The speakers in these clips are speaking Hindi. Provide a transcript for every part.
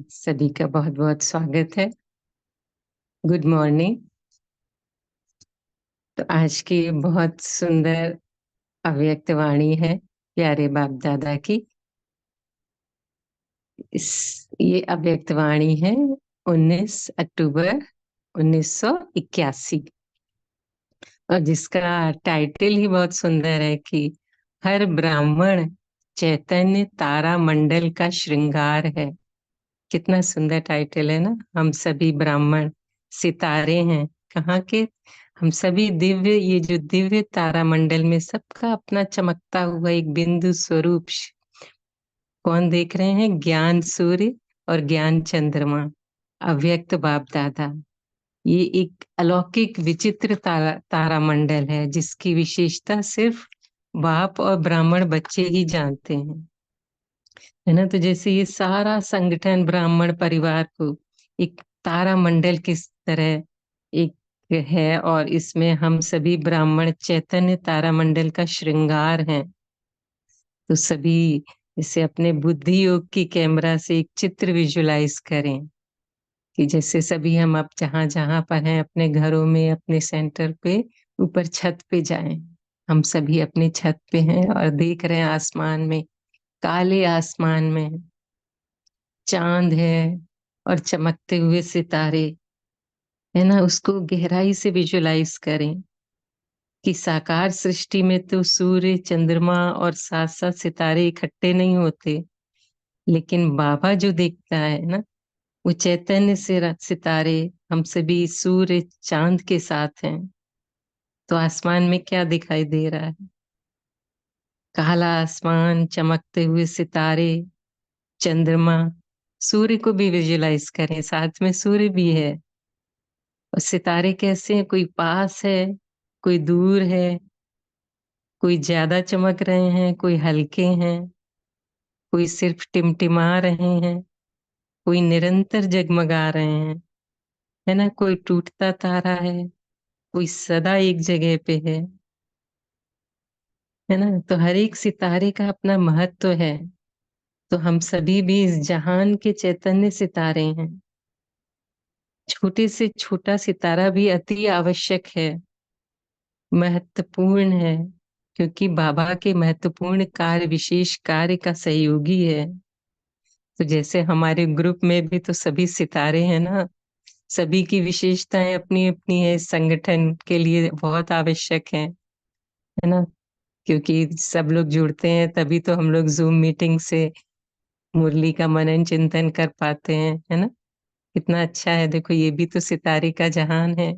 सभी का बहुत बहुत स्वागत है। Good morning. तो आज की बहुत सुंदर अव्यक्त वाणी है प्यारे बाप दादा की। इस ये अव्यक्त वाणी है 19 अक्टूबर 1981 और जिसका टाइटल ही बहुत सुंदर है कि हर ब्राह्मण चैतन्य तारा मंडल का श्रृंगार है। कितना सुंदर टाइटल है ना। हम सभी ब्राह्मण सितारे हैं। कहाँ के? हम सभी दिव्य, ये जो दिव्य तारा मंडल में सबका अपना चमकता हुआ एक बिंदु स्वरूप कौन देख रहे हैं? ज्ञान सूर्य और ज्ञान चंद्रमा, अव्यक्त बाप दादा। ये एक अलौकिक विचित्र तारा मंडल है जिसकी विशेषता सिर्फ बाप और ब्राह्मण बच्चे ही जानते हैं, है ना। तो जैसे ये सारा संगठन ब्राह्मण परिवार को एक तारा मंडल की तरह एक है और इसमें हम सभी ब्राह्मण चैतन्य तारा मंडल का श्रृंगार हैं। तो सभी इसे अपने बुद्धि योग की कैमरा से एक चित्र विजुलाइज करें कि जैसे सभी हम अब जहां जहां पर हैं अपने घरों में, अपने सेंटर पे, ऊपर छत पे जाएं। हम सभी अपनी छत पे हैं और देख रहे हैं आसमान में, काले आसमान में चांद है और चमकते हुए सितारे, है ना। उसको गहराई से विजुलाइज करें कि साकार सृष्टि में तो सूर्य चंद्रमा और साथ साथ सितारे इकट्ठे नहीं होते, लेकिन बाबा जो देखता है ना, वो चैतन्य से सितारे हम सभी सूर्य चांद के साथ हैं। तो आसमान में क्या दिखाई दे रहा है? काला आसमान, चमकते हुए सितारे, चंद्रमा। सूर्य को भी विजुलाइज करें, साथ में सूर्य भी है। और सितारे कैसे हैं? कोई पास है, कोई दूर है, कोई ज्यादा चमक रहे हैं, कोई हल्के हैं, कोई सिर्फ टिमटिमा रहे हैं, कोई निरंतर जगमगा रहे हैं, है ना। कोई टूटता तारा है, कोई सदा एक जगह पे है ना। तो हर एक सितारे का अपना महत्व है। तो हम सभी भी इस जहान के चैतन्य सितारे हैं। छोटे से छोटा सितारा भी अति आवश्यक है, महत्वपूर्ण है, क्योंकि बाबा के महत्वपूर्ण कार्य, विशेष कार्य का सहयोगी है। तो जैसे हमारे ग्रुप में भी तो सभी सितारे हैं ना। सभी की विशेषताएं अपनी अपनी है, इस संगठन के लिए बहुत आवश्यक है ना। क्योंकि सब लोग जुड़ते हैं तभी तो हम लोग जूम मीटिंग से मुरली का मनन चिंतन कर पाते हैं, है ना। कितना अच्छा है। देखो ये भी तो सितारे का जहान है,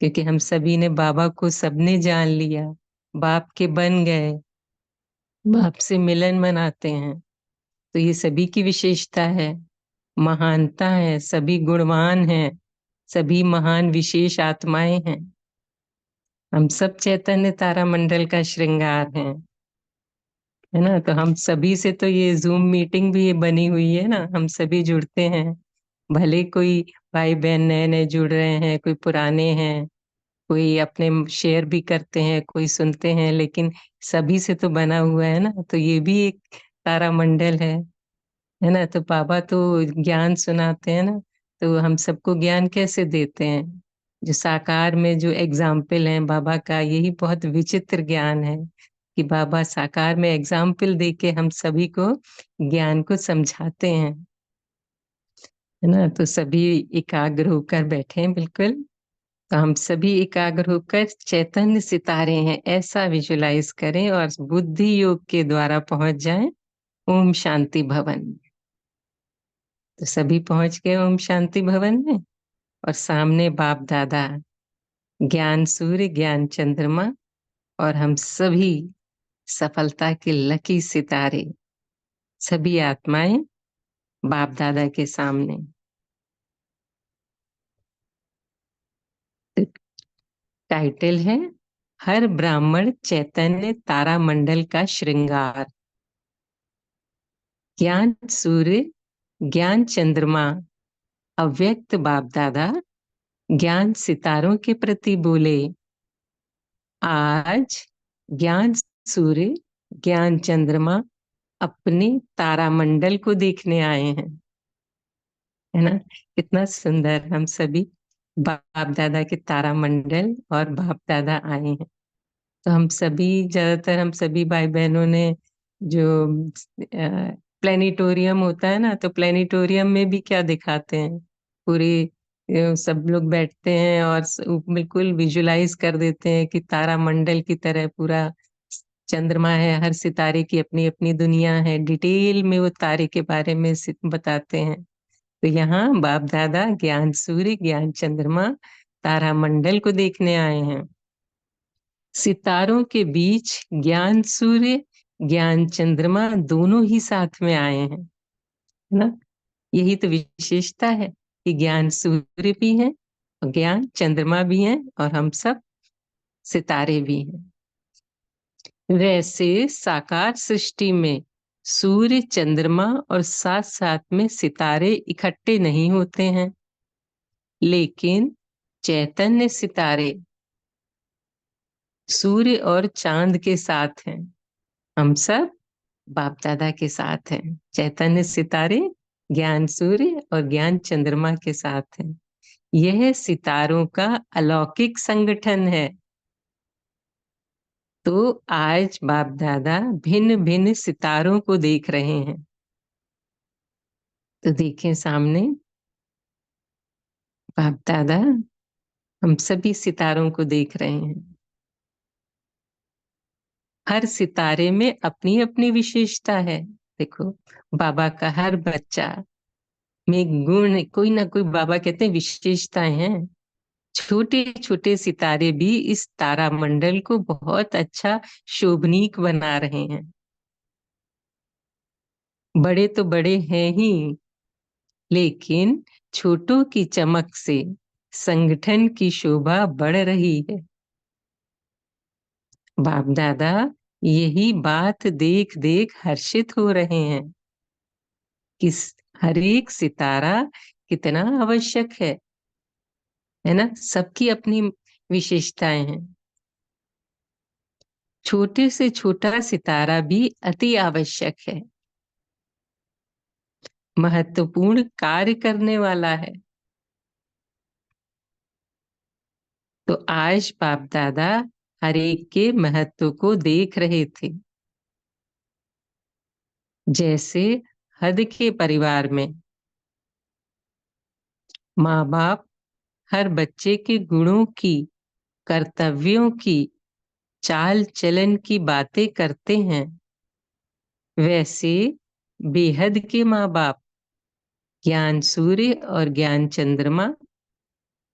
क्योंकि हम सभी ने बाबा को सबने जान लिया, बाप के बन गए, बाप से मिलन मनाते हैं। तो ये सभी की विशेषता है, महानता है, सभी गुणवान हैं, सभी महान विशेष आत्माएं हैं। हम सब चैतन्य तारा मंडल का श्रृंगार हैं, है ना। तो हम सभी से तो ये जूम मीटिंग भी ये बनी हुई है ना, हम सभी जुड़ते हैं। भले कोई भाई बहन नए नए जुड़ रहे हैं, कोई पुराने हैं, कोई अपने शेयर भी करते हैं, कोई सुनते हैं, लेकिन सभी से तो बना हुआ है ना। तो ये भी एक तारा मंडल है ना। तो बाबा तो ज्ञान सुनाते हैं ना, तो हम सबको ज्ञान कैसे देते हैं? जो साकार में जो एग्जाम्पल है बाबा का, यही बहुत विचित्र ज्ञान है कि बाबा साकार में एग्जाम्पल दे के हम सभी को ज्ञान को समझाते हैं, है ना। तो सभी एकाग्र होकर बैठे हैं बिल्कुल। तो हम सभी एकाग्र होकर चैतन्य सितारे हैं ऐसा विजुलाइज करें और बुद्धि योग के द्वारा पहुंच जाएं ओम शांति भवन में। तो सभी पहुंच गए ओम शांति भवन में और सामने बाप दादा, ज्ञान सूर्य, ज्ञान चंद्रमा और हम सभी सफलता के लकी सितारे, सभी आत्माएं बाप दादा के सामने। टाइटल है हर ब्राह्मण चैतन्य तारा मंडल का श्रृंगार। ज्ञान सूर्य, ज्ञान चंद्रमा, अव्यक्त बाप दादा ज्ञान सितारों के प्रति बोले, आज ज्ञान सूर्य, ज्ञान चंद्रमा अपने तारामंडल को देखने आए हैं। है ना। कितना सुंदर हम सभी बाप दादा के तारामंडल और बाप दादा आए हैं। तो हम सभी, ज्यादातर हम सभी भाई बहनों ने जो प्लेनेटोरियम होता है ना, तो प्लेनेटोरियम में भी क्या दिखाते हैं, पूरी सब लोग बैठते हैं और बिल्कुल विजुलाइज कर देते हैं कि तारामंडल की तरह पूरा चंद्रमा है, हर सितारे की अपनी अपनी दुनिया है, डिटेल में वो तारे के बारे में बताते हैं। तो यहाँ बाप दादा ज्ञान सूर्य ज्ञान चंद्रमा तारामंडल को देखने आए हैं। सितारों के बीच ज्ञान सूर्य ज्ञान चंद्रमा दोनों ही साथ में आए हैं, है ना। यही तो विशेषता है कि ज्ञान सूर्य भी है और ज्ञान चंद्रमा भी है और हम सब सितारे भी हैं। वैसे साकार सृष्टि में सूर्य चंद्रमा और साथ साथ में सितारे इकट्ठे नहीं होते हैं, लेकिन चैतन्य सितारे सूर्य और चांद के साथ हैं। हम सब बाप दादा के साथ हैं, चैतन्य सितारे ज्ञान सूर्य और ज्ञान चंद्रमा के साथ हैं। यह सितारों का अलौकिक संगठन है। तो आज बाप दादा भिन्न भिन्न सितारों को देख रहे हैं। तो देखें सामने बाप दादा हम सभी सितारों को देख रहे हैं। हर सितारे में अपनी अपनी विशेषता है। देखो, बाबा का हर बच्चा में गुण, कोई ना कोई, बाबा कहते हैं विशेषताएं हैं। छोटे छोटे सितारे भी इस तारामंडल को बहुत अच्छा शोभनीक बना रहे हैं। बड़े तो बड़े हैं ही, लेकिन छोटों की चमक से संगठन की शोभा बढ़ रही है। बाप दादा यही बात देख देख हर्षित हो रहे हैं कि हर एक सितारा कितना आवश्यक है ना। सबकी अपनी विशेषताएं हैं। छोटे से छोटा सितारा भी अति आवश्यक है, महत्वपूर्ण कार्य करने वाला है। तो आज बाप दादा हर एक के महत्व को देख रहे थे। जैसे हद के परिवार में माँ बाप हर बच्चे के गुणों की, कर्तव्यों की, चाल चलन की बातें करते हैं, वैसे बेहद के माँ बाप ज्ञान सूर्य और ज्ञान चंद्रमा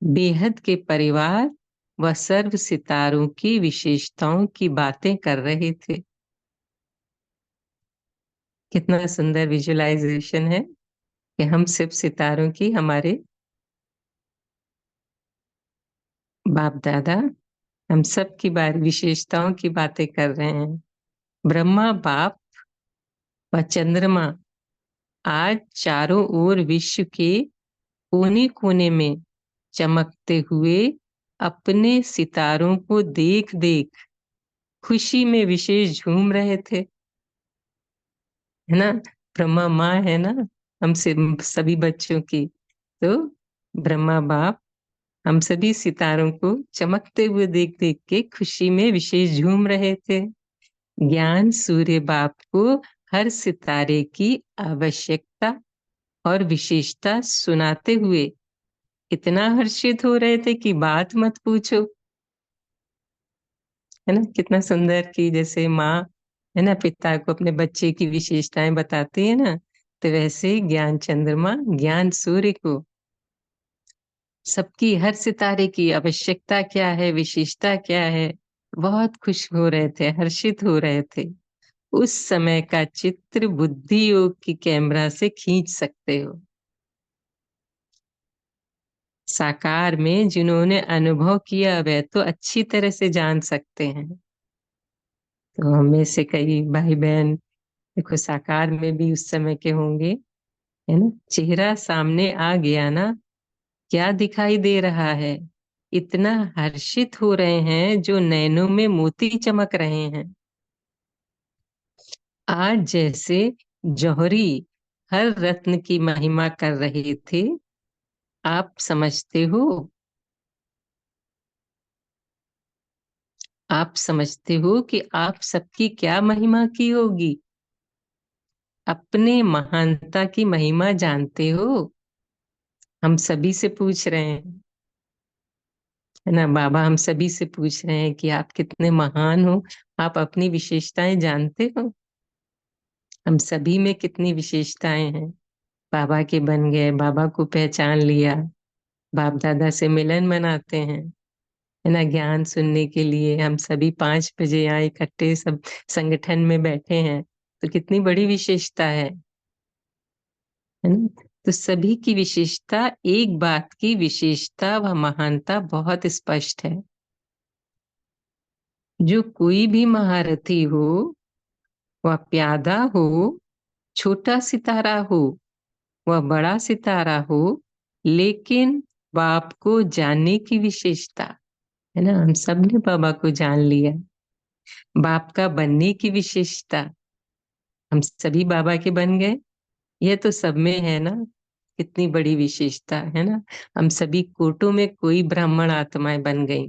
बेहद के परिवार व सर्व सितारों की विशेषताओं की बातें कर रहे थे। कितना सुंदर विजुअलाइजेशन है कि हम सिर्फ सितारों की, हमारे बाप दादा हम सब की विशेषताओं की बातें कर रहे हैं। ब्रह्मा बाप व चंद्रमा आज चारों ओर विश्व के कोने कोने में चमकते हुए अपने सितारों को देख देख खुशी में विशेष झूम रहे थे, है ना। ब्रह्मा माँ है ना हम से सभी बच्चों की। तो ब्रह्मा बाप हम सभी सितारों को चमकते हुए देख देख के खुशी में विशेष झूम रहे थे। ज्ञान सूर्य बाप को हर सितारे की आवश्यकता और विशेषता सुनाते हुए इतना हर्षित हो रहे थे कि बात मत पूछो, है ना। कितना सुंदर कि जैसे माँ है ना पिता को अपने बच्चे की विशेषताएं बताती है ना, तो वैसे ज्ञान चंद्रमा ज्ञान सूर्य को सबकी, हर सितारे की आवश्यकता क्या है, विशेषता क्या है, बहुत खुश हो रहे थे, हर्षित हो रहे थे। उस समय का चित्र बुद्धि योग की कैमरा से खींच सकते हो। साकार में जिन्होंने अनुभव किया वह तो अच्छी तरह से जान सकते हैं। तो हमें से कई भाई बहन देखो साकार में भी उस समय के होंगे, है ना। चेहरा सामने आ गया ना, क्या दिखाई दे रहा है, इतना हर्षित हो रहे हैं जो नैनों में मोती चमक रहे हैं। आज जैसे जौहरी हर रत्न की महिमा कर रहे थे। आप समझते हो? आप समझते हो कि आप सबकी क्या महिमा की होगी? अपने महानता की महिमा जानते हो? हम सभी से पूछ रहे हैं, है ना बाबा, हम सभी से पूछ रहे हैं कि आप कितने महान हो। आप अपनी विशेषताएं जानते हो? हम सभी में कितनी विशेषताएं हैं। बाबा के बन गए, बाबा को पहचान लिया, बाप दादा से मिलन मनाते हैं, है ना। ज्ञान सुनने के लिए हम सभी 5 बजे यहाँ इकट्ठे सब संगठन में बैठे हैं, तो कितनी बड़ी विशेषता है ना। तो सभी की विशेषता, एक बात की विशेषता व महानता बहुत स्पष्ट है। जो कोई भी महारथी हो, वह प्यादा हो, छोटा सितारा हो, वह बड़ा सितारा हो, लेकिन बाप को जानने की विशेषता, है ना। हम सब ने बाबा को जान लिया। बाप का बनने की विशेषता, हम सभी बाबा के बन गए। यह तो सब में है ना। कितनी बड़ी विशेषता है ना। हम सभी कोटों में कोई ब्राह्मण आत्माएं बन गई,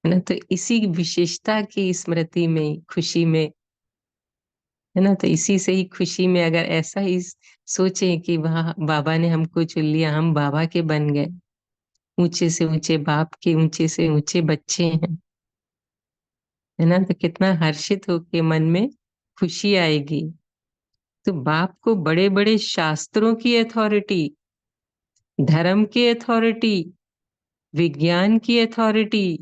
है ना। तो इसी विशेषता की स्मृति में, खुशी में, है ना। तो इसी से ही खुशी में अगर ऐसा ही सोचे कि वह बाबा ने हमको चुन लिया, हम बाबा के बन गए, ऊंचे से ऊंचे बाप के ऊंचे से ऊंचे बच्चे हैं, है ना। तो कितना हर्षित होके मन में खुशी आएगी। तो बाप को बड़े बड़े शास्त्रों की अथॉरिटी, धर्म की अथॉरिटी, विज्ञान की अथॉरिटी,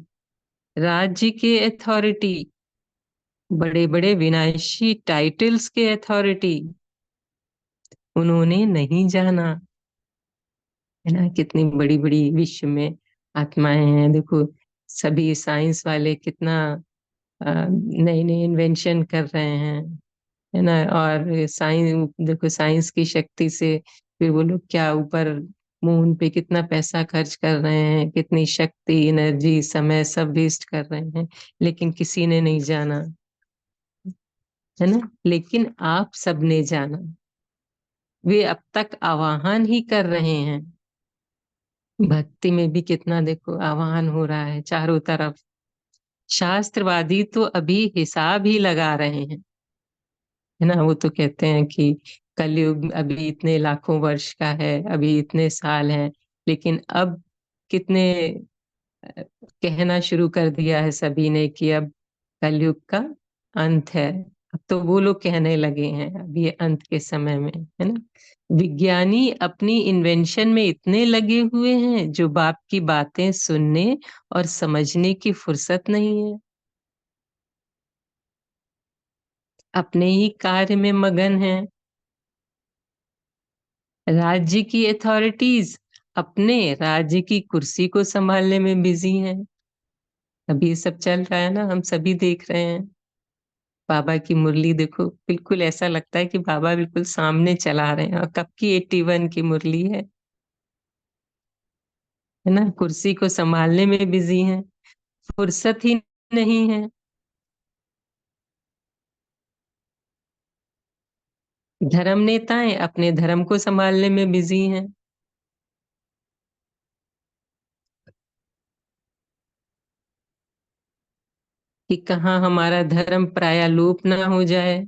राज्य की अथॉरिटी, बड़े बड़े विनाशी टाइटल्स के अथॉरिटी उन्होंने नहीं जाना, है ना। कितनी बड़ी बड़ी विश्व में आत्माएं हैं। देखो, सभी साइंस वाले कितना नए नए इन्वेंशन कर रहे हैं, है ना। और साइंस, देखो साइंस की शक्ति से फिर वो लोग क्या ऊपर मून पे कितना पैसा खर्च कर रहे हैं, कितनी शक्ति, एनर्जी, समय सब वेस्ट कर रहे हैं, लेकिन किसी ने नहीं जाना, है ना। लेकिन आप सबने जाना। वे अब तक आवाहन ही कर रहे हैं। भक्ति में भी कितना देखो आवाहन हो रहा है चारों तरफ। शास्त्रवादी तो अभी हिसाब ही लगा रहे हैं, है ना। वो तो कहते हैं कि कलयुग अभी इतने लाखों वर्ष का है, अभी इतने साल हैं, लेकिन अब कितने कहना शुरू कर दिया है सभी ने कि अब कलयुग का अंत है। अब तो वो लोग कहने लगे हैं अब ये अंत के समय में, है ना। विज्ञानी अपनी इन्वेंशन में इतने लगे हुए हैं, जो बाप की बातें सुनने और समझने की फुर्सत नहीं है, अपने ही कार्य में मगन है। राज्य की अथॉरिटीज अपने राज्य की कुर्सी को संभालने में बिजी हैं। अभी ये सब चल रहा है ना, हम सभी देख रहे हैं। बाबा की मुरली देखो, बिल्कुल ऐसा लगता है कि बाबा बिल्कुल सामने चला रहे हैं, और कब की 81 की मुरली है ना। कुर्सी को संभालने में बिजी हैं, फुर्सत ही नहीं है। धर्म नेताएं अपने धर्म को संभालने में बिजी हैं। कि कहाँ हमारा धर्म प्रायलोप ना हो जाए,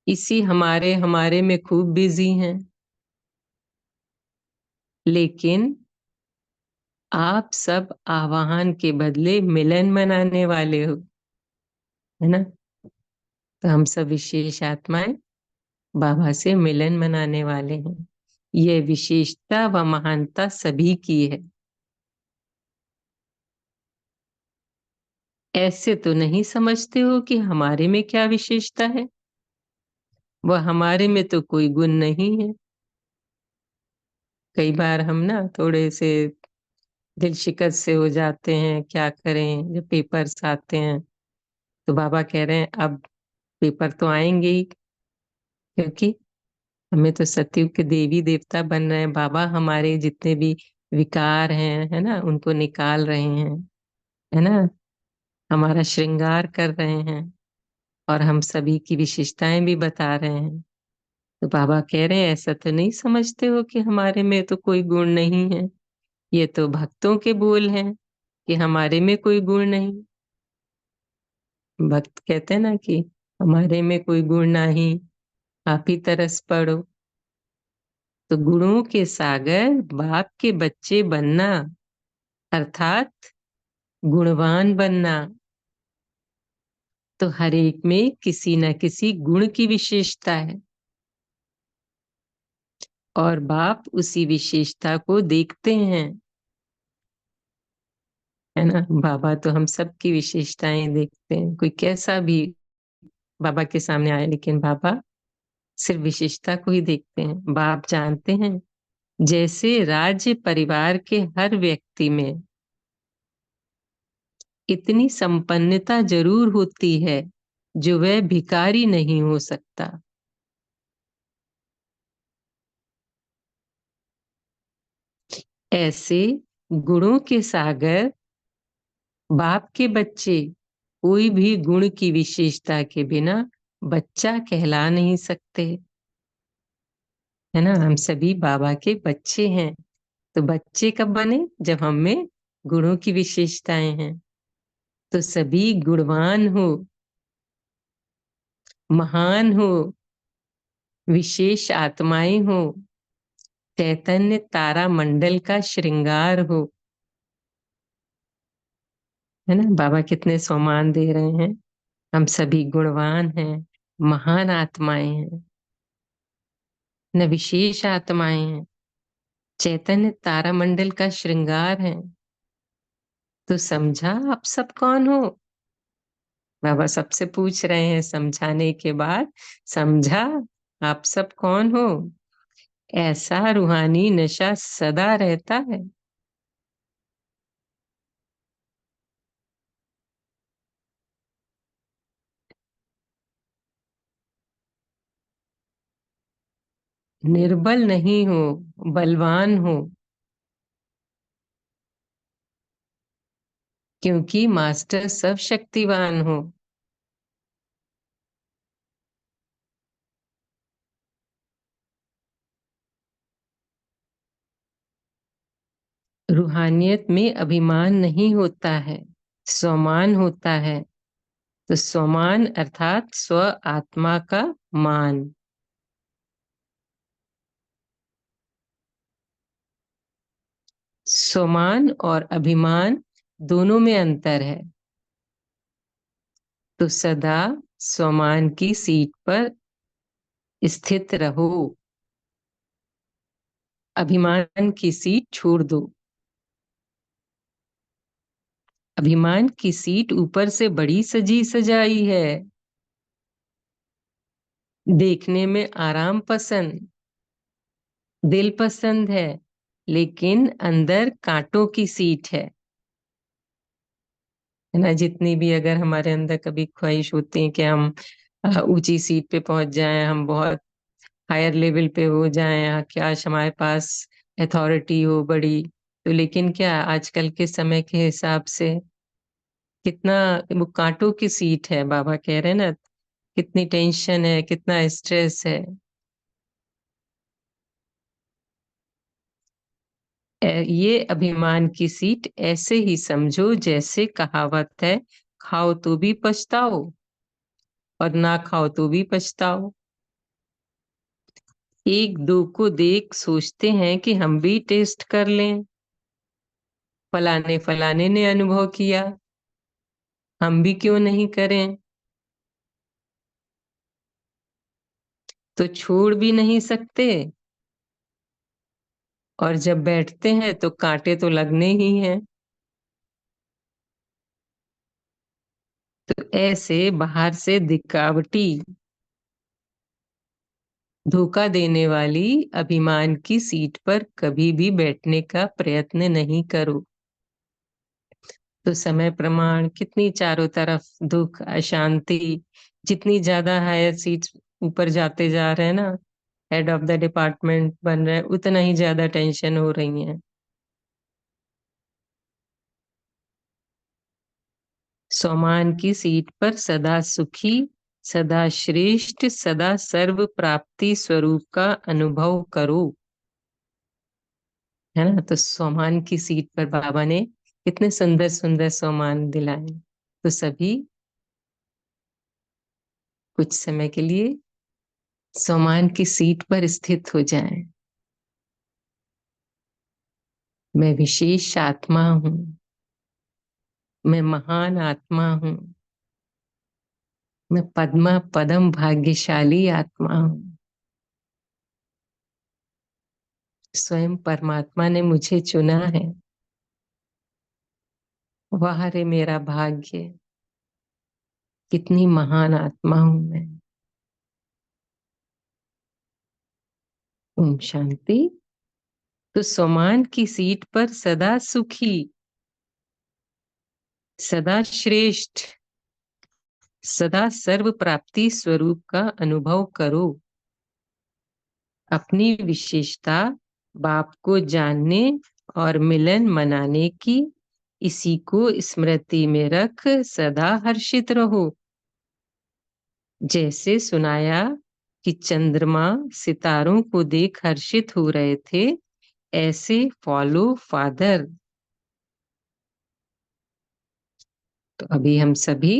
इसी हमारे हमारे में खूब बिजी हैं। लेकिन आप सब आवाहन के बदले मिलन मनाने वाले हो, है ना। तो हम सब विशेष आत्माएं बाबा से मिलन मनाने वाले हैं। ये विशेषता व महानता सभी की है। ऐसे तो नहीं समझते हो कि हमारे में क्या विशेषता है? वह हमारे में तो कोई गुण नहीं है। कई बार हम ना थोड़े से दिल शिकस्त से हो जाते हैं, क्या करें। जब पेपर्स आते हैं तो बाबा कह रहे हैं अब पेपर तो आएंगे ही, क्योंकि हमें तो सतयुग के देवी देवता बन रहे हैं। बाबा हमारे जितने भी विकार हैं, है ना, उनको निकाल रहे हैं, है ना। हमारा श्रृंगार कर रहे हैं, और हम सभी की विशेषताएं भी बता रहे हैं। तो बाबा कह रहे हैं ऐसा तो नहीं समझते हो कि हमारे में तो कोई गुण नहीं है। ये तो भक्तों के बोल हैं कि हमारे में कोई गुण नहीं। भक्त कहते हैं ना कि हमारे में कोई गुण नहीं, आप ही तरस पड़ो। तो गुणों के सागर बाप के बच्चे बनना अर्थात गुणवान बनना। तो हर एक में किसी न किसी गुण की विशेषता है और बाप उसी विशेषता को देखते हैं, है ना। बाबा तो हम सब की विशेषताएं देखते हैं, कोई कैसा भी बाबा के सामने आए, लेकिन बाबा सिर्फ विशेषता को ही देखते हैं। बाप जानते हैं जैसे राज्य परिवार के हर व्यक्ति में इतनी संपन्नता जरूर होती है जो वह भिखारी नहीं हो सकता, ऐसे गुणों के सागर बाप के बच्चे कोई भी गुण की विशेषता के बिना बच्चा कहला नहीं सकते, है ना। हम सभी बाबा के बच्चे हैं। तो बच्चे कब बने? जब हम में गुणों की विशेषताएं हैं। तो सभी गुणवान हो, महान हो, विशेष आत्माएं हो, चैतन्य तारा मंडल का श्रृंगार हो, है ना। बाबा कितने सम्मान दे रहे हैं। हम सभी गुणवान हैं, महान आत्माएं हैं, न विशेष आत्माएं हैं, चैतन्य तारा मंडल का श्रृंगार है। तो समझा आप सब कौन हो? बाबा सबसे पूछ रहे हैं समझाने के बाद, समझा आप सब कौन हो? ऐसा रूहानी नशा सदा रहता है। निर्बल नहीं हो, बलवान हो, क्योंकि मास्टर सब शक्तिवान हो। रूहानियत में अभिमान नहीं होता है, स्वमान होता है। तो स्वमान अर्थात स्व आत्मा का मान। स्वमान और अभिमान दोनों में अंतर है। तो सदा स्वमान की सीट पर स्थित रहो, अभिमान की सीट छोड़ दो। अभिमान की सीट ऊपर से बड़ी सजी सजाई है, देखने में आराम पसंद, दिल पसंद है, लेकिन अंदर कांटों की सीट है ना। जितनी भी अगर हमारे अंदर कभी ख्वाहिश होती है कि हम ऊंची सीट पे पहुंच जाएं, हम बहुत हायर लेवल पे हो जाएं, काश हमारे पास अथॉरिटी हो बड़ी, तो लेकिन क्या आजकल के समय के हिसाब से कितना वो कांटों की सीट है। बाबा कह रहे हैं ना, कितनी टेंशन है, कितना स्ट्रेस है। ये अभिमान की सीट ऐसे ही समझो जैसे कहावत है, खाओ तो भी पछताओ और ना खाओ तो भी पछताओ। एक दो को देख सोचते हैं कि हम भी टेस्ट कर लें, फलाने फलाने ने अनुभव किया, हम भी क्यों नहीं करें। तो छोड़ भी नहीं सकते, और जब बैठते हैं तो कांटे तो लगने ही हैं। तो ऐसे बाहर से दिखावटी धोखा देने वाली अभिमान की सीट पर कभी भी बैठने का प्रयत्न नहीं करो। तो समय प्रमाण कितनी चारों तरफ दुख अशांति, जितनी ज्यादा हायर सीट्स ऊपर जाते जा रहे हैं ना, हेड ऑफ द डिपार्टमेंट बन रहे हैं, उतना ही ज्यादा टेंशन हो रही है। सोमान की सीट पर सदा सुखी सदा श्रेष्ठ सदा सर्व प्राप्ति स्वरूप का अनुभव करो। है ना? तो सोमान की सीट पर बाबा ने कितने सुंदर सुंदर सोमान दिलाए। तो सभी कुछ समय के लिए सोमान की सीट पर स्थित हो जाएं। मैं विशेष आत्मा हूं, मैं महान आत्मा हूं, मैं पद्मा पदम भाग्यशाली आत्मा हूं। स्वयं परमात्मा ने मुझे चुना है। वाह रे मेरा भाग्य, कितनी महान आत्मा हूं मैं। ओम शांति। तो सोमान की सीट पर सदा सुखी, सदा श्रेष्ठ, सदा सर्व प्राप्ति स्वरूप का अनुभव करो। अपनी विशेषता बाप को जानने और मिलन मनाने की, इसी को स्मृति में रख सदा हर्षित रहो। जैसे सुनाया कि चंद्रमा सितारों को देख हर्षित हो रहे थे, ऐसे फॉलो फादर। तो अभी हम सभी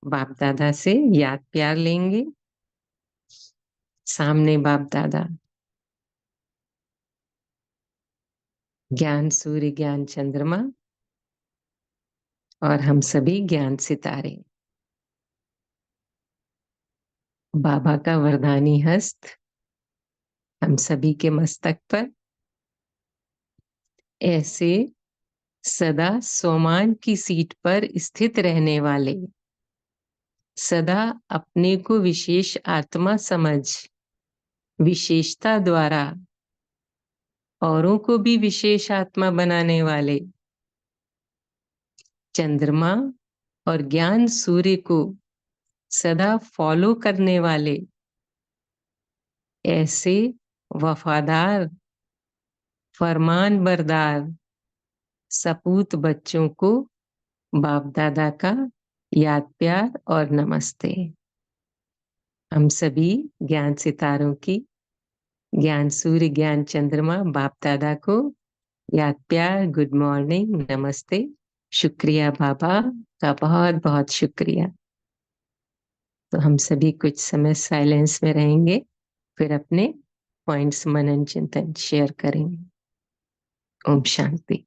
बाप दादा से याद प्यार लेंगे। सामने बाप दादा, ज्ञान सूर्य ज्ञान चंद्रमा, और हम सभी ज्ञान सितारे। बाबा का वरदानी हस्त हम सभी के मस्तक पर, ऐसे सदा सोमान की सीट पर स्थित रहने वाले, सदा अपने को विशेष आत्मा समझ विशेषता द्वारा औरों को भी विशेष आत्मा बनाने वाले चंद्रमा और ज्ञान सूर्य को सदा फॉलो करने वाले, ऐसे वफादार फरमान बरदार सपूत बच्चों को बाप दादा का याद प्यार और नमस्ते। हम सभी ज्ञान सितारों की, ज्ञान सूर्य ज्ञान चंद्रमा बाप दादा को याद प्यार, गुड मॉर्निंग, नमस्ते, शुक्रिया बाबा का बहुत बहुत शुक्रिया। तो हम सभी कुछ समय साइलेंस में रहेंगे, फिर अपने पॉइंट्स मनन चिंतन शेयर करेंगे। ओम शांति।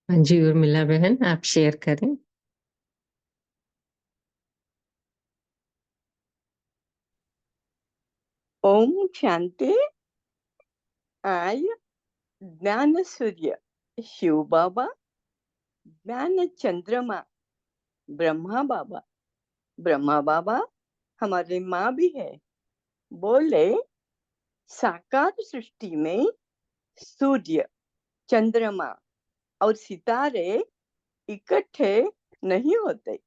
हाँ जी, उर्मिला बहन आप शेयर करें। ओम शांति। आज ज्ञान सूर्य शिव बाबा, ज्ञान चंद्रमा ब्रह्मा बाबा हमारे माँ भी है। बोले साकार सृष्टि में सूर्य, चंद्रमा और सितारे इकट्ठे नहीं होते,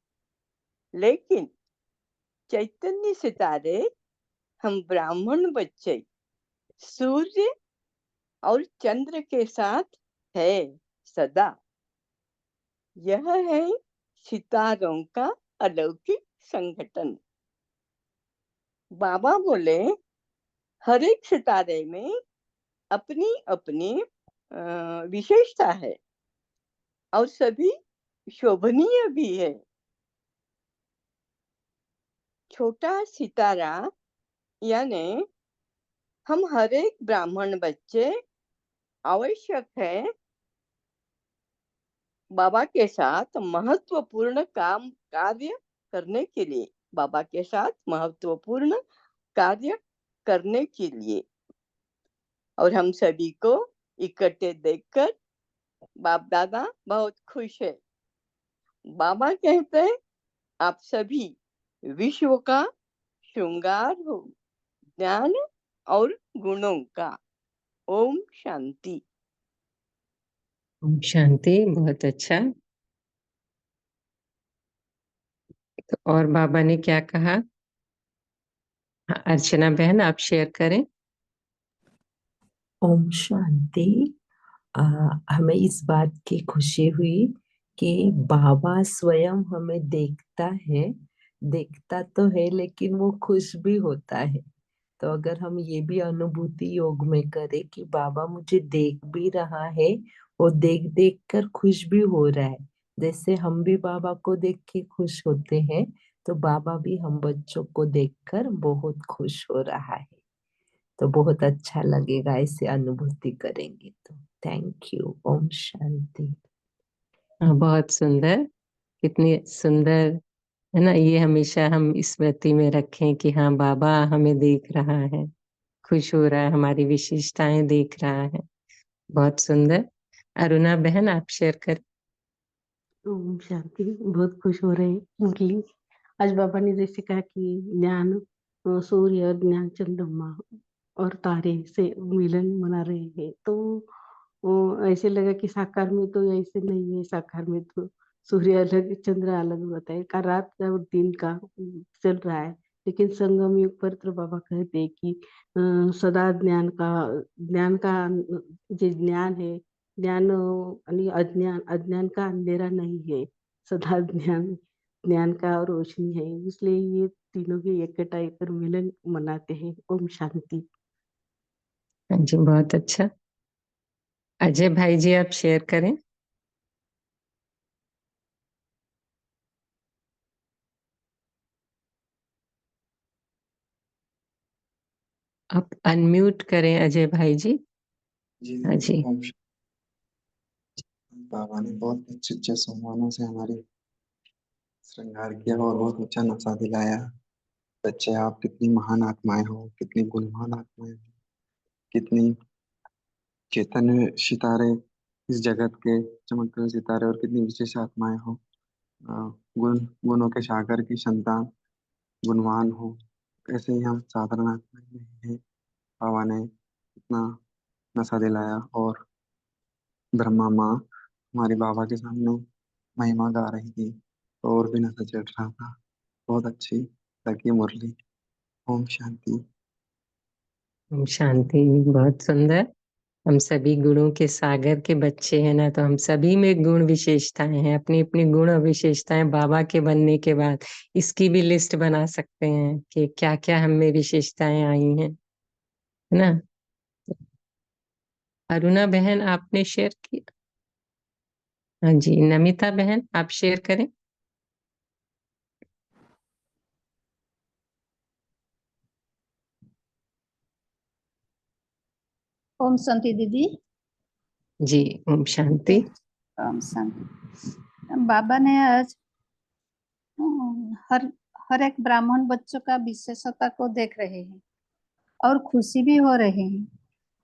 लेकिन चैतन्य सितारे हम ब्राह्मण बच्चे सूर्य और चंद्र के साथ है सदा। यह है सितारों का अलौकिक संगठन। बाबा बोले, हर एक सितारे में अपनी अपनी विशेषता है और सभी शोभनीय भी है। छोटा सितारा यानी हम हर एक ब्राह्मण बच्चे आवश्यक है बाबा के साथ महत्वपूर्ण कार्य करने के लिए। बाबा के साथ महत्वपूर्ण कार्य करने के लिए और हम सभी को इकट्ठे देखकर बाप दादा बहुत खुश है। बाबा कहते हैं, आप सभी विश्व का श्रृंगार हो, ज्ञान और गुणों का। ओम शांति। ओम शांति। बहुत अच्छा। तो और बाबा ने क्या कहा? हाँ, अर्चना बहन आप शेयर करें। ओम शांति। हमें इस बात की खुशी हुई कि बाबा स्वयं हमें देखता तो है लेकिन वो खुश भी होता है। तो अगर हम ये भी अनुभूति योग में करें कि बाबा मुझे देख भी रहा है और देख देख कर खुश भी हो रहा है, जैसे हम भी बाबा को देख के खुश होते हैं, तो बाबा भी हम बच्चों को देखकर बहुत खुश हो रहा है। तो बहुत अच्छा लगेगा ऐसे अनुभूति करेंगे तो। Thank you. ओम शांति। हाँ, बहुत सुंदर। कितनी सुंदर है ना। ये हमेशा हम स्मृति में रखें कि हाँ बाबा हमें देख रहा है, खुश हो रहा है, हमारी विशेषताएं देख रहा है। बहुत सुंदर। अरुणा बहन आप शेयर करें। ओम शांति। बहुत खुश हो रहे हैं मुरली। आज बाबा ने जैसे कहा कि ज्ञान सूर्य और ज्ञान चंद्रमा और तारे से मिलन मना रहे हैं, तो ऐसे लगा कि साकार में तो ऐसे नहीं है। साकार में तो सूर्य अलग ज्ञान अलग होता है, का रात का और दिन का चल रहा है। लेकिन संगम युग पर तो बाबा कहते हैं कि सदा ज्ञान का जो ज्ञान है, ज्ञान आणि अज्ञान का अंधेरा नहीं है। सदा ज्ञान का रोशनी है। इसलिए ये तीनों की इकट्ठा कर मिलन मनाते हैं। ओम शांति। हाँ जी, बहुत अच्छा। अजय भाई जी आप शेयर करें। आप अनम्यूट करें अजय भाई जी। जी हाँ दीदी, जी। बाबा ने बहुत अच्छे अच्छे सम्मानों से हमारे श्रृंगार किया और बहुत अच्छा नशा दिलाया। बच्चे, आप कितनी महान आत्माएं हो, कितनी गुणवान आत्माएं हो, कितनी चैतन्य सितारे इस जगत के चमकते हुए सितारे, और कितनी विशेष आत्माएं हो। अ, गुणों के सागर की संतान, गुणवान हो। ऐसे ही हम साधारण आत्माएं नहीं हैं। बाबा ने इतना नशा दिलाया और ब्रह्मा माँ हमारे बाबा के सामने महिमा गा रही थी, तो और भी नशा चढ़ रहा था। बहुत अच्छी लगी मुरली। ओम शांति। ओम शांति। बहुत सुंदर। हम सभी गुणों के सागर के बच्चे हैं ना, तो हम सभी में गुण विशेषताएं हैं। अपनी अपनी गुण और विशेषताएं बाबा के बनने के बाद इसकी भी लिस्ट बना सकते हैं कि क्या क्या हम में विशेषताएं आई हैं, है ना। अरुणा बहन आपने शेयर किया। हाँ जी, नमिता बहन आप शेयर करें। ओम शांति दीदी। जी ओम शांति। ओम शांति। बाबा ने आज हर हर एक ब्राह्मण बच्चों का विशेषता को देख रहे हैं और खुशी भी हो रहे हैं।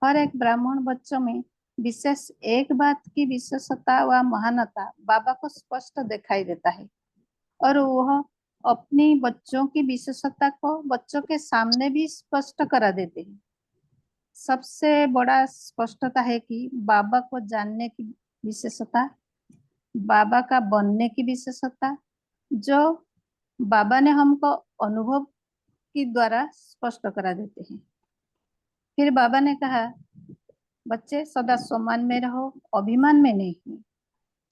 हर एक ब्राह्मण बच्चों में विशेष एक बात की विशेषता व महानता बाबा को स्पष्ट दिखाई देता है और वह अपनी बच्चों की विशेषता को बच्चों के सामने भी स्पष्ट करा देते हैं। सबसे बड़ा स्पष्टता है कि बाबा को जानने की विशेषता, बाबा का बनने की विशेषता, जो बाबा ने हमको अनुभव के द्वारा स्पष्ट करा देते हैं। फिर बाबा ने कहा, बच्चे सदा सम्मान में रहो, अभिमान में नहीं।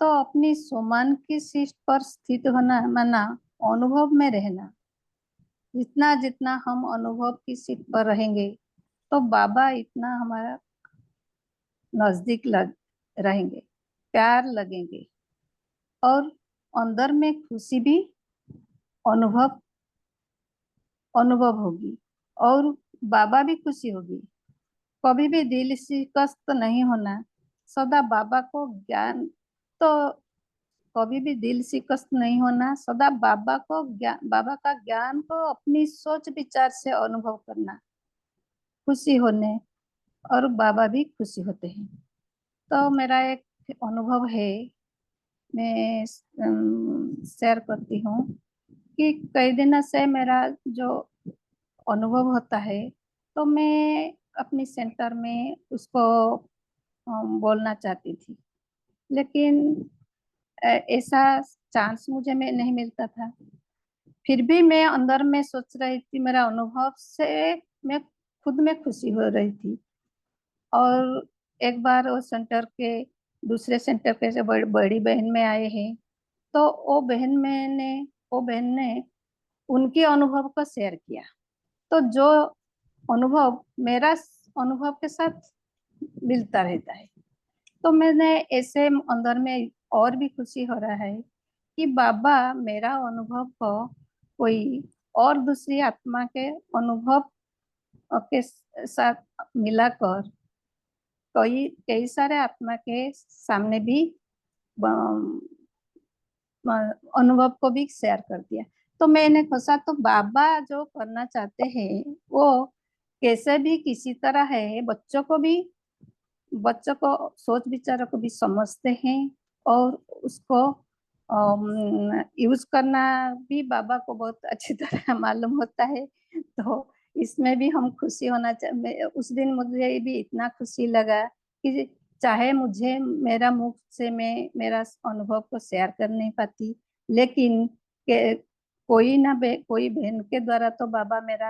तो अपनी सम्मान की सीट पर स्थित होना माना अनुभव में रहना। जितना जितना हम अनुभव की सीट पर रहेंगे तो बाबा इतना हमारा नजदीक रहेंगे, प्यार लगेंगे, और अंदर में खुशी भी अनुभव अनुभव होगी, और बाबा भी खुशी होगी। कभी भी दिल शिकस्त नहीं होना, सदा बाबा को ज्ञान तो कभी भी दिल शिकस्त नहीं होना, सदा बाबा का ज्ञान को अपनी सोच विचार से अनुभव करना, खुशी होने, और बाबा भी खुशी होते हैं। तो मेरा एक अनुभव है, मैं शेयर करती हूँ कि कई दिनों से मेरा जो अनुभव होता है, तो मैं अपनी सेंटर में उसको बोलना चाहती थी, लेकिन ऐसा चांस मुझे में नहीं मिलता था। फिर भी मैं अंदर में सोच रही थी, मेरा अनुभव से मैं खुद में खुशी हो रही थी। और एक बार वो सेंटर के दूसरे सेंटर के जो बड़ी बहन में आए हैं, तो वो बहन ने उनके अनुभव को शेयर किया। तो जो अनुभव मेरा अनुभव के साथ मिलता रहता है, तो मैंने ऐसे अंदर में और भी खुशी हो रहा है कि बाबा मेरा अनुभव को कोई और दूसरी आत्मा के अनुभव के साथ मिलाकर कई कई सारे आत्मा के सामने भी अनुभव को भी शेयर कर दिया। तो मैंने सोचा, तो बाबा जो करना चाहते हैं वो कैसे भी किसी तरह है, बच्चों को सोच विचारों को भी समझते हैं, और उसको यूज करना भी बाबा को बहुत अच्छी तरह मालूम होता है। तो इसमें भी हम खुशी होना चाहिए। उस दिन मुझे भी इतना खुशी लगा कि चाहे मुझे मेरा मुख से मैं मेरा अनुभव को शेयर कर नहीं पाती, लेकिन कोई बहन के द्वारा तो बाबा मेरा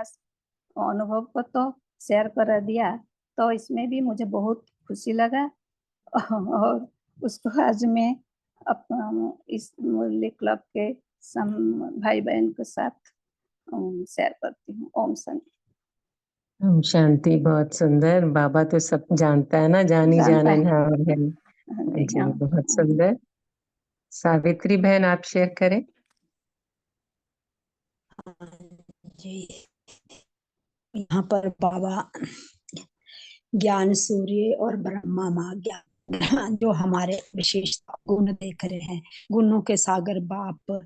अनुभव को तो शेयर कर दिया। तो इसमें भी मुझे बहुत खुशी लगा। और उसको आज मैं अपना इस मुरली क्लब के सम भाई बहन के साथ शेयर करती हूँ। ओम शांति। ओम शांति। बहुत सुंदर। बाबा तो सब जानता है ना, जानी जानता है। जाननहार है। जी जी, हाँ। बहुत सुंदर। सावित्री बहन, आप शेयर करें। जी, यहाँ पर बाबा ज्ञान सूर्य और ब्रह्मा माँ ज्ञान जो हमारे विशेषता गुण देख रहे हैं, गुणों के सागर बाप,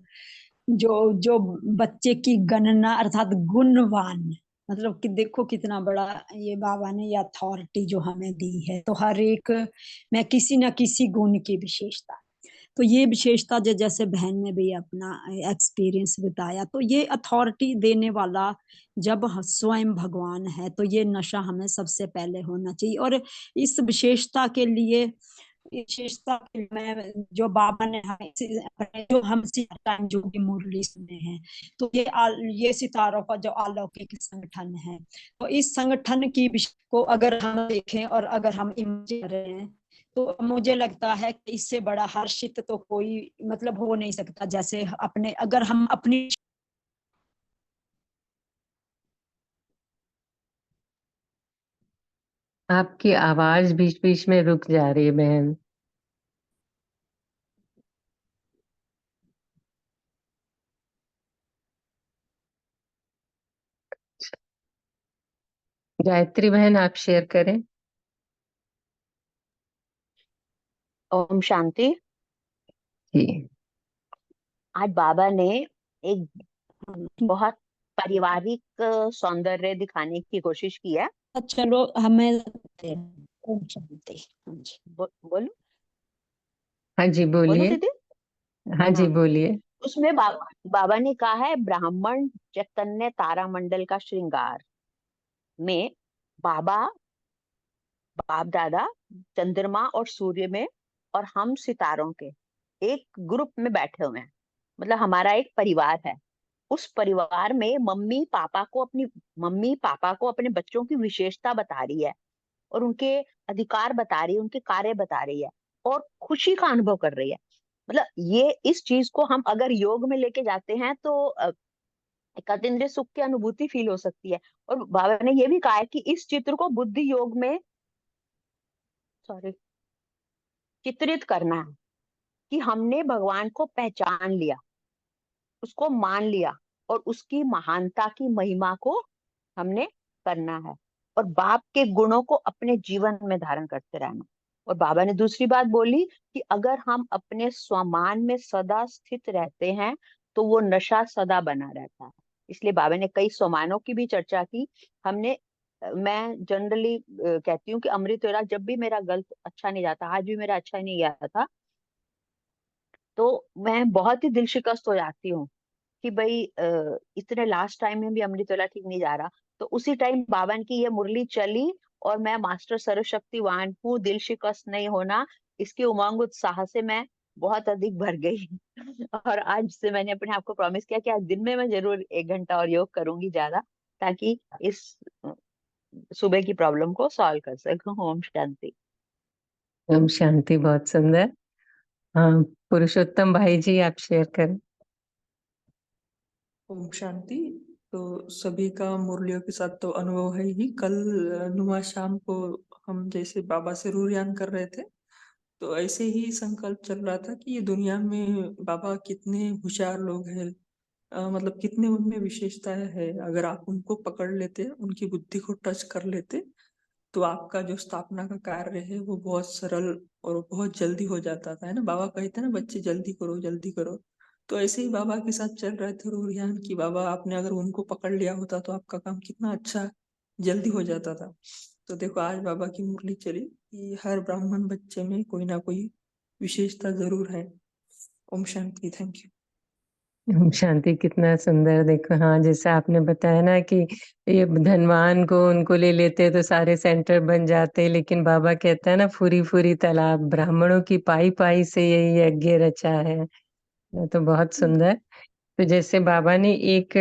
जो जो बच्चे की गणना अर्थात गुणवान, मतलब कि देखो कितना बड़ा ये बाबा ने ये अथॉरिटी जो हमें दी है। तो हर एक में किसी न किसी गुण की विशेषता। तो ये विशेषता जैसे बहन ने भी अपना एक्सपीरियंस बताया, तो ये अथॉरिटी देने वाला जब स्वयं भगवान है, तो ये नशा हमें सबसे पहले होना चाहिए। और इस विशेषता में जो बाबा ने हमें जो हम टाइम जो भी मुरली सुने हैं, तो ये सितारों का जो अलौकिक संगठन है, तो इस संगठन की को अगर हम देखें और अगर हम इमेजिन कर रहे हैं, तो मुझे लगता है कि इससे बड़ा हर्षित तो कोई मतलब हो नहीं सकता। जैसे अगर हम अपनी आपकी आवाज बीच बीच में रुक जा रही है बहन। गायत्री बहन, आप शेयर करें। ओम शांति। जी। आज बाबा ने एक बहुत पारिवारिक सौंदर्य दिखाने की कोशिश की है। चलो हमें ओम शांति। हाँ जी, बोलो। हाँ जी, बोलो बोलिए। दीदी। हाँ जी, हाँ, बोलिए। उसमें बाबा ने कहा है, ब्राह्मण चैतन्य तारामंडल का श्रृंगार में बाबा, बाप दादा, चंद्रमा और सूर्य में, और हम सितारों के एक ग्रुप में बैठे हुए हैं। मतलब हमारा एक परिवार है। उस परिवार में मम्मी पापा को अपने बच्चों की विशेषता बता रही है, और उनके अधिकार बता रही है, उनके कार्य बता रही है, और खुशी का अनुभव कर रही है। मतलब ये इस चीज को हम अगर योग में लेके जाते हैं तो एक अतीन्द्रिय सुख की अनुभूति फील हो सकती है। और बाबा ने ये भी कहा है कि इस चित्र को बुद्धि योग में सॉरी चित्रित करना है, कि हमने भगवान को पहचान लिया, उसको मान लिया, और उसकी महानता की महिमा को हमने करना है, और बाप के गुणों को अपने जीवन में धारण करते रहना। और बाबा ने दूसरी बात बोली कि अगर हम अपने स्वमान में सदा स्थित रहते हैं तो वो नशा सदा बना रहता है। इसलिए बाबा ने कई स्वमानों की भी चर्चा की। हमने मैं जनरली कहती हूँ कि अमृत वेला जब भी मेरा गलत अच्छा नहीं जाता, आज भी मेरा अच्छा नहीं गया था, तो मैं बहुत ही दिल शिकस्त हो जाती हूँ कि भाई इतने लास्ट टाइम में भी अमृतवेला ठीक नहीं जा रहा। तो उसी टाइम बाबा की ये मुरली चली और मैं मास्टर सर्वशक्तिवान हूँ, दिल शिकस्त नहीं होना, इसके उमंग उत्साह से मैं बहुत अधिक भर गई। और आज से मैंने अपने आप को प्रॉमिस किया कि आज दिन में मैं जरूर 1 घंटा और योग करूंगी ज्यादा, ताकि इस सुबह की प्रॉब्लम को सॉल्व कर सकूं। ओम शांति। ओम शांति, बहुत सुंदर। हाँ, पुरुषोत्तम भाई जी, आप शेयर करें। ओम शांति। तो सभी का मुरलियों के साथ तो अनुभव है ही। कल नुमा शाम को हम जैसे बाबा से रूरयान कर रहे थे, तो ऐसे ही संकल्प चल रहा था कि ये दुनिया में बाबा कितने होशियार लोग हैं, मतलब कितने उनमें विशेषताएं है। अगर आप उनको पकड़ लेते, उनकी बुद्धि को टच कर लेते, तो आपका जो स्थापना का कार्य है वो बहुत सरल और बहुत जल्दी हो जाता था, है ना। बाबा कहते हैं ना, बच्चे जल्दी करो जल्दी करो। तो ऐसे ही बाबा के साथ चल रहे थे रूरयान की, बाबा आपने अगर उनको पकड़ लिया होता तो आपका काम कितना अच्छा जल्दी हो जाता था। तो देखो, आज बाबा की मुरली चली कि हर ब्राह्मण बच्चे में कोई ना कोई विशेषता जरूर है। ओम शांति। Thank you. ओम शांति, कितना सुंदर। देखो, हाँ, जैसे आपने बताया ना कि ये धनवान को उनको ले लेते तो सारे सेंटर बन जाते, लेकिन बाबा कहता है ना, फूरी फूरी तालाब, ब्राह्मणों की पाई पाई से यही यज्ञ रचा है। तो बहुत सुंदर। तो जैसे बाबा ने एक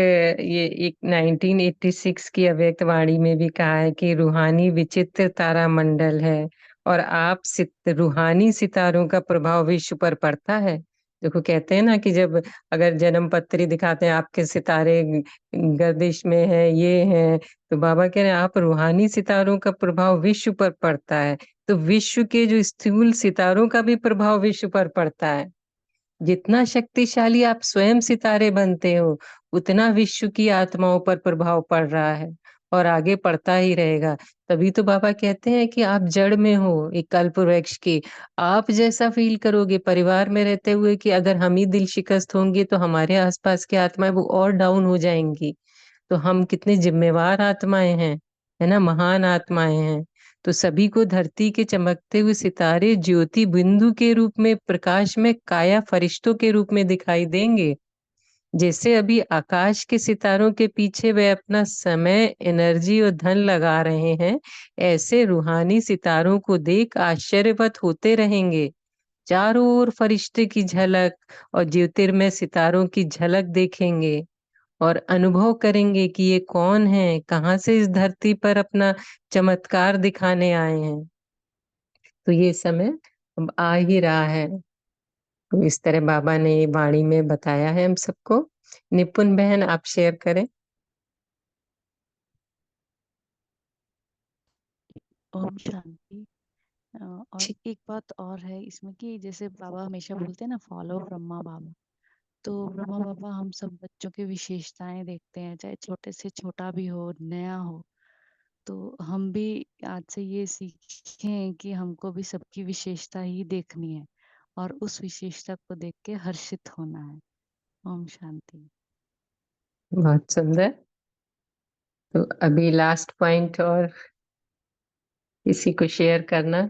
1986 की अव्यक्त वाणी में भी कहा है कि रूहानी विचित्र तारा मंडल है, और आप रूहानी सितारों का प्रभाव विश्व पर पड़ता है। देखो, कहते हैं ना कि जब अगर जन्म पत्री दिखाते हैं, आपके सितारे गर्दिश में है, ये है, तो बाबा कह रहे हैं आप रूहानी सितारों का प्रभाव विश्व पर पड़ता है। तो विश्व के जो स्थूल सितारों का भी प्रभाव विश्व पर पड़ता है। जितना शक्तिशाली आप स्वयं सितारे बनते हो, उतना विश्व की आत्माओं पर प्रभाव पड़ रहा है, और आगे पड़ता ही रहेगा। तभी तो बाबा कहते हैं कि आप जड़ में हो, एक कल्प वृक्ष के। आप जैसा फील करोगे परिवार में रहते हुए कि अगर हम ही दिल शिकस्त होंगे तो हमारे आसपास की आत्माएं वो और डाउन हो जाएंगी। तो हम कितने जिम्मेवार आत्माएं हैं, है ना, महान आत्माएं हैं। तो सभी को धरती के चमकते हुए सितारे ज्योति बिंदु के रूप में, प्रकाश में काया फरिश्तों के रूप में दिखाई देंगे। जैसे अभी आकाश के सितारों के पीछे वे अपना समय, एनर्जी और धन लगा रहे हैं, ऐसे रूहानी सितारों को देख आश्चर्यवत होते रहेंगे। चारों ओर फरिश्ते की झलक और ज्योतिर्मय सितारों की झलक देखेंगे, और अनुभव करेंगे कि ये कौन है, कहाँ से इस धरती पर अपना चमत्कार दिखाने आए हैं। तो ये समय अब आ ही रहा है। तो इस तरह बाबा ने ये वाणी में बताया है हम सबको। निपुण बहन, आप शेयर करें। ओम शांति। और ठीक। एक बात और है इसमें कि जैसे बाबा हमेशा बोलते हैं ना, फॉलो ब्रह्मा बाबा। तो ब्रह्मा बाबा हम सब बच्चों की विशेषताएं देखते हैं, चाहे छोटे से छोटा भी हो, नया हो। तो हम भी आज से ये सीखें कि हमको भी सबकी विशेषता ही देखनी है, और उस विशेषता को देख के हर्षित होना है। ओम शांति। बहुत सुंदर। तो अभी लास्ट पॉइंट और किसी को शेयर करना।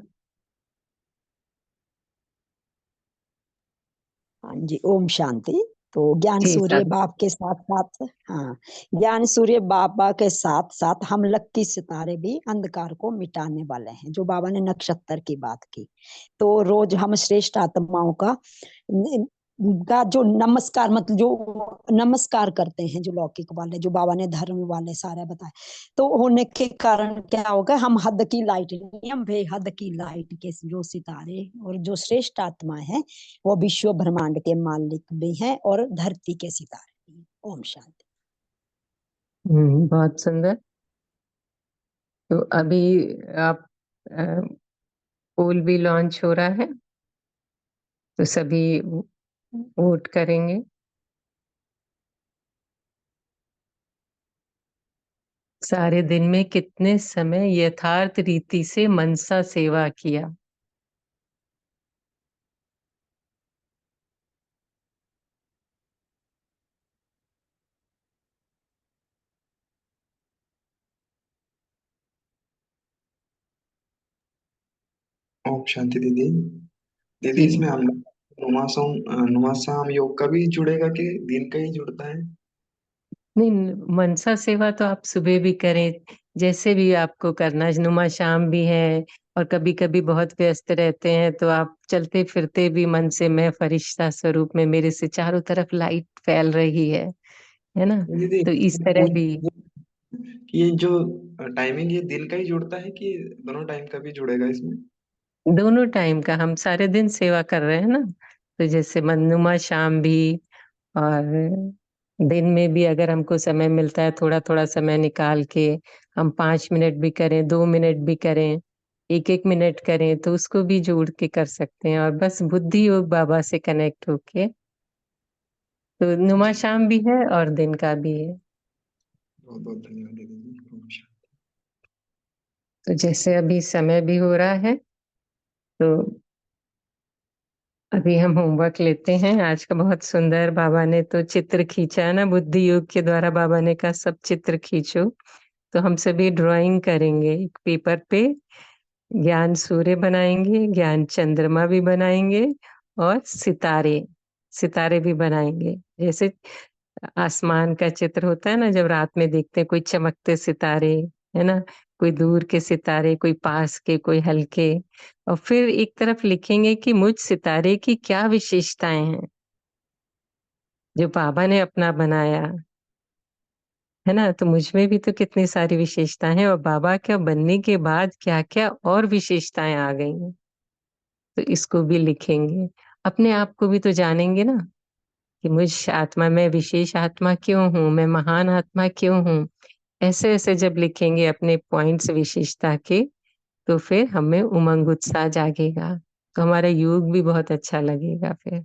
हाँ जी, ओम शांति। तो ज्ञान जी सूर्य साहब। बाप के साथ साथ, हाँ, ज्ञान सूर्य बाबा के साथ साथ हम लकी सितारे भी अंधकार को मिटाने वाले हैं, जो बाबा ने नक्षत्र की बात की। तो रोज हम श्रेष्ठ आत्माओं का का जो नमस्कार, मतलब जो नमस्कार करते हैं, जो लौकिक वाले, जो बाबा ने धर्म वाले सारे बताए, तो होने के कारण क्या होगा, हम हद की लाइट नहीं, हम बेहद की लाइट के जो सितारे और जो श्रेष्ठ आत्मा है, वो विश्व ब्रह्मांड के मालिक भी हैं और धरती के सितारे भी हैं। ओम शांति। बहुत सुंदर। तो अभी आप पोल भी लॉन्च हो रहा है, तो सभी वोट करेंगे। सारे दिन में कितने समय यथार्थ रीति से मनसा सेवा किया। ओम शांति दीदी। दीदी जी इसमें हम नुमासाम योग का भी जुड़ेगा कि दिन का ही जुड़ता है? नहीं, मनसा सेवा तो आप सुबह भी करें, जैसे भी आपको करना है। नुमा शाम भी है, और कभी कभी बहुत व्यस्त रहते हैं तो आप चलते फिरते भी मन से मैं फरिश्ता स्वरूप में, मेरे से चारों तरफ लाइट फैल रही है ना। दीदी तो इस तरह भी कि ये जो टाइमिंग, ये दिन का ही जुड़ता है कि दोनों टाइम का भी जुड़ेगा इसमें? दोनों टाइम का, हम सारे दिन सेवा कर रहे हैं ना। तो जैसे मननुमा शाम भी, और दिन में भी अगर हमको समय मिलता है, थोड़ा थोड़ा समय निकाल के हम 5 मिनट भी करें, 2 मिनट भी करें, 1 1 मिनट करें, तो उसको भी जोड़ के कर सकते हैं। और बस बुद्धि योग बाबा से कनेक्ट होके, तो नुमा जी, शाम भी है और दिन का भी है। बहुत बहुत धन्यवाद दीदी। ओम शांति। तो जैसे अभी समय भी हो रहा है, तो अभी हम होमवर्क लेते हैं। आज का बहुत सुंदर बाबा ने तो चित्र खींचा है ना, बुद्धि योग के द्वारा बाबा ने कहा सब चित्र खींचो। तो हम सभी ड्राइंग करेंगे एक पेपर पे, ज्ञान सूर्य बनाएंगे, ज्ञान चंद्रमा भी बनाएंगे, और सितारे, सितारे भी बनाएंगे। जैसे आसमान का चित्र होता है ना, जब रात में देखते हैं कोई चमकते सितारे, है ना, कोई दूर के सितारे, कोई पास के, कोई हल्के। और फिर एक तरफ लिखेंगे कि मुझ सितारे की क्या विशेषताएं हैं जो बाबा ने अपना बनाया, है ना। तो मुझ में भी तो कितनी सारी विशेषताएं हैं, और बाबा के बनने के बाद क्या क्या और विशेषताएं आ गई हैं, तो इसको भी लिखेंगे। अपने आप को भी तो जानेंगे ना, कि मुझ आत्मा में विशेष आत्मा क्यों हूँ, मैं महान आत्मा क्यों हूँ। ऐसे ऐसे जब लिखेंगे अपने पॉइंट्स विशेषता के, तो फिर हमें उमंग उत्साह जागेगा, तो हमारा योग भी बहुत अच्छा लगेगा फिर।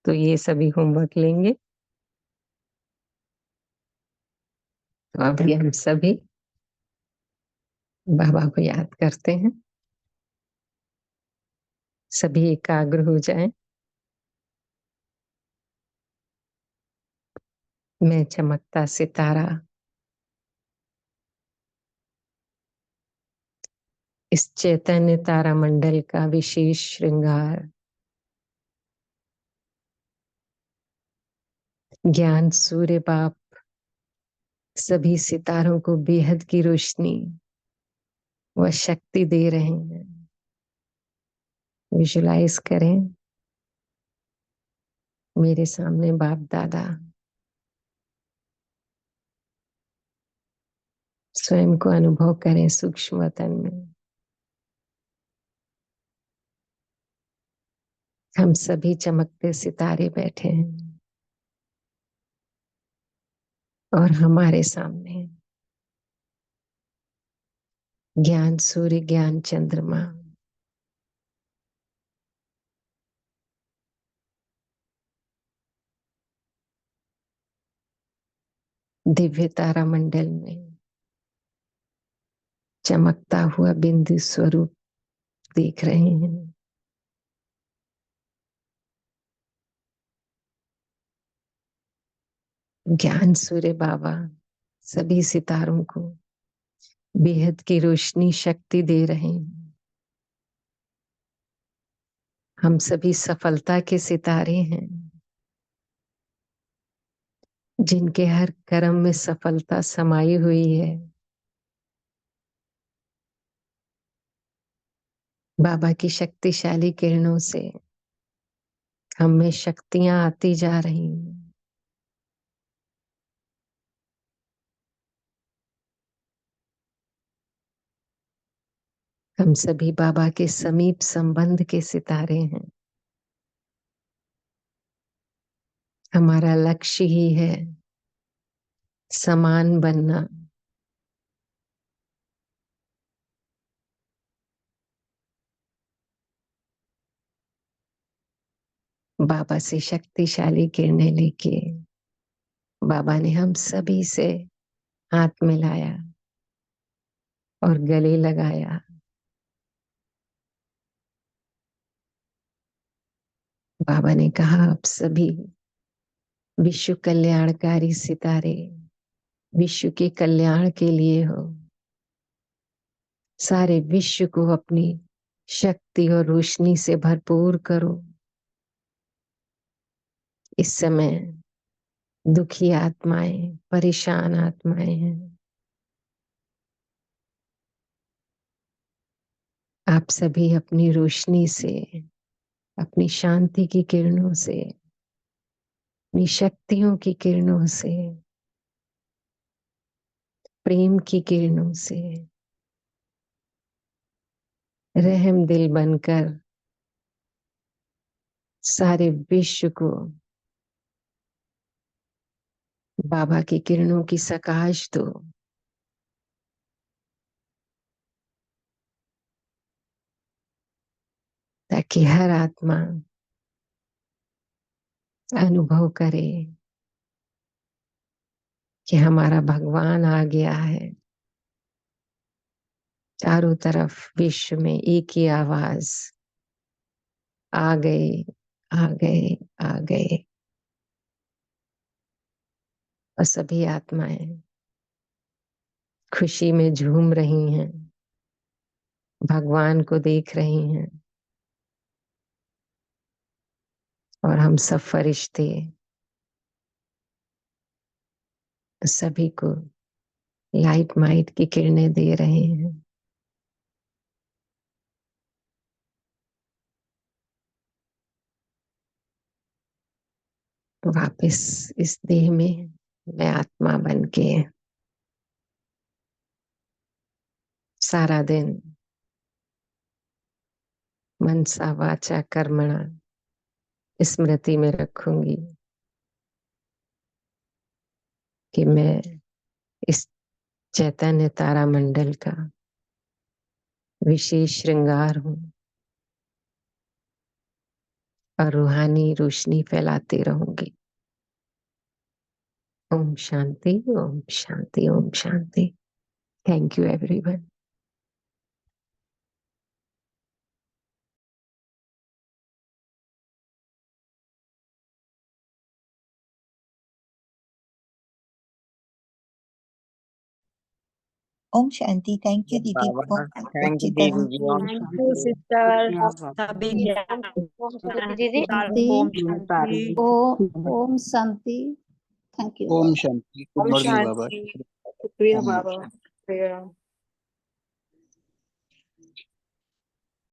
तो ये सभी होमवर्क लेंगे। तो अभी हम सभी बाबा को याद करते हैं, सभी एकाग्र हो जाएं। मैं चमकता सितारा, इस चैतन्य तारा मंडल का विशेष श्रृंगार, ज्ञान सूर्य बाप सभी सितारों को बेहद की रोशनी व शक्ति दे रहे हैं। विजुलाइज करें, मेरे सामने बाप दादा स्वयं को अनुभव करें सूक्ष्म वतन में। हम सभी चमकते सितारे बैठे हैं, और हमारे सामने ज्ञान सूर्य, ज्ञान चंद्रमा, दिव्य तारा मंडल में चमकता हुआ बिंदु स्वरूप देख रहे हैं। ज्ञान सूर्य बाबा सभी सितारों को बेहद की रोशनी शक्ति दे रहे हैं। हम सभी सफलता के सितारे हैं, जिनके हर कर्म में सफलता समाई हुई है। बाबा की शक्तिशाली किरणों से हम में शक्तियां आती जा रही हैं। हम सभी बाबा के समीप संबंध के सितारे हैं। हमारा लक्ष्य ही है समान बनना। बाबा से शक्तिशाली किरणें लेके बाबा ने हम सभी से हाथ मिलाया और गले लगाया। बाबा ने कहा, आप सभी विश्व कल्याणकारी सितारे विश्व के कल्याण के लिए हो। सारे विश्व को अपनी शक्ति और रोशनी से भरपूर करो। इस समय दुखी आत्माएं, परेशान आत्माएं हैं। आप सभी अपनी रोशनी से, अपनी शांति की किरणों से, अपनी शक्तियों की किरणों से, प्रेम की किरणों से रहम दिल बनकर सारे विश्व को बाबा की किरणों की सकाश दो। ताकि हर आत्मा अनुभव करे कि हमारा भगवान आ गया है। चारों तरफ विश्व में एक ही आवाज, आ गए, आ गए, आ गए। और सभी आत्माएं खुशी में झूम रही हैं, भगवान को देख रही हैं। और हम सब फरिश्ते सभी को लाइट माइट की किरणें दे रहे हैं। वापस इस देह में मैं आत्मा बन के सारा दिन मनसा वाचा कर्मणा स्मृति में रखूंगी कि मैं इस चैतन्य तारा मंडल का विशेष श्रृंगार हूँ और रूहानी रोशनी फैलाती रहूंगी। ओम शांति, ओम शांति, ओम शांति। Thank you everyone. ओम शांति। थैंक यू दीदी। बाबा बहुत थैंक यू अच्छी दीदी तरह जी। ओम थैंक यू शांति। सिस्टर, बाबा सभी दीदी ओम शांति। ओम शांति। थैंक यू ओम शांति। गुड ओम मॉर्निंग बाबा। शांति। शुक्रिया ओम बाबा। शांति। शुक्रिया।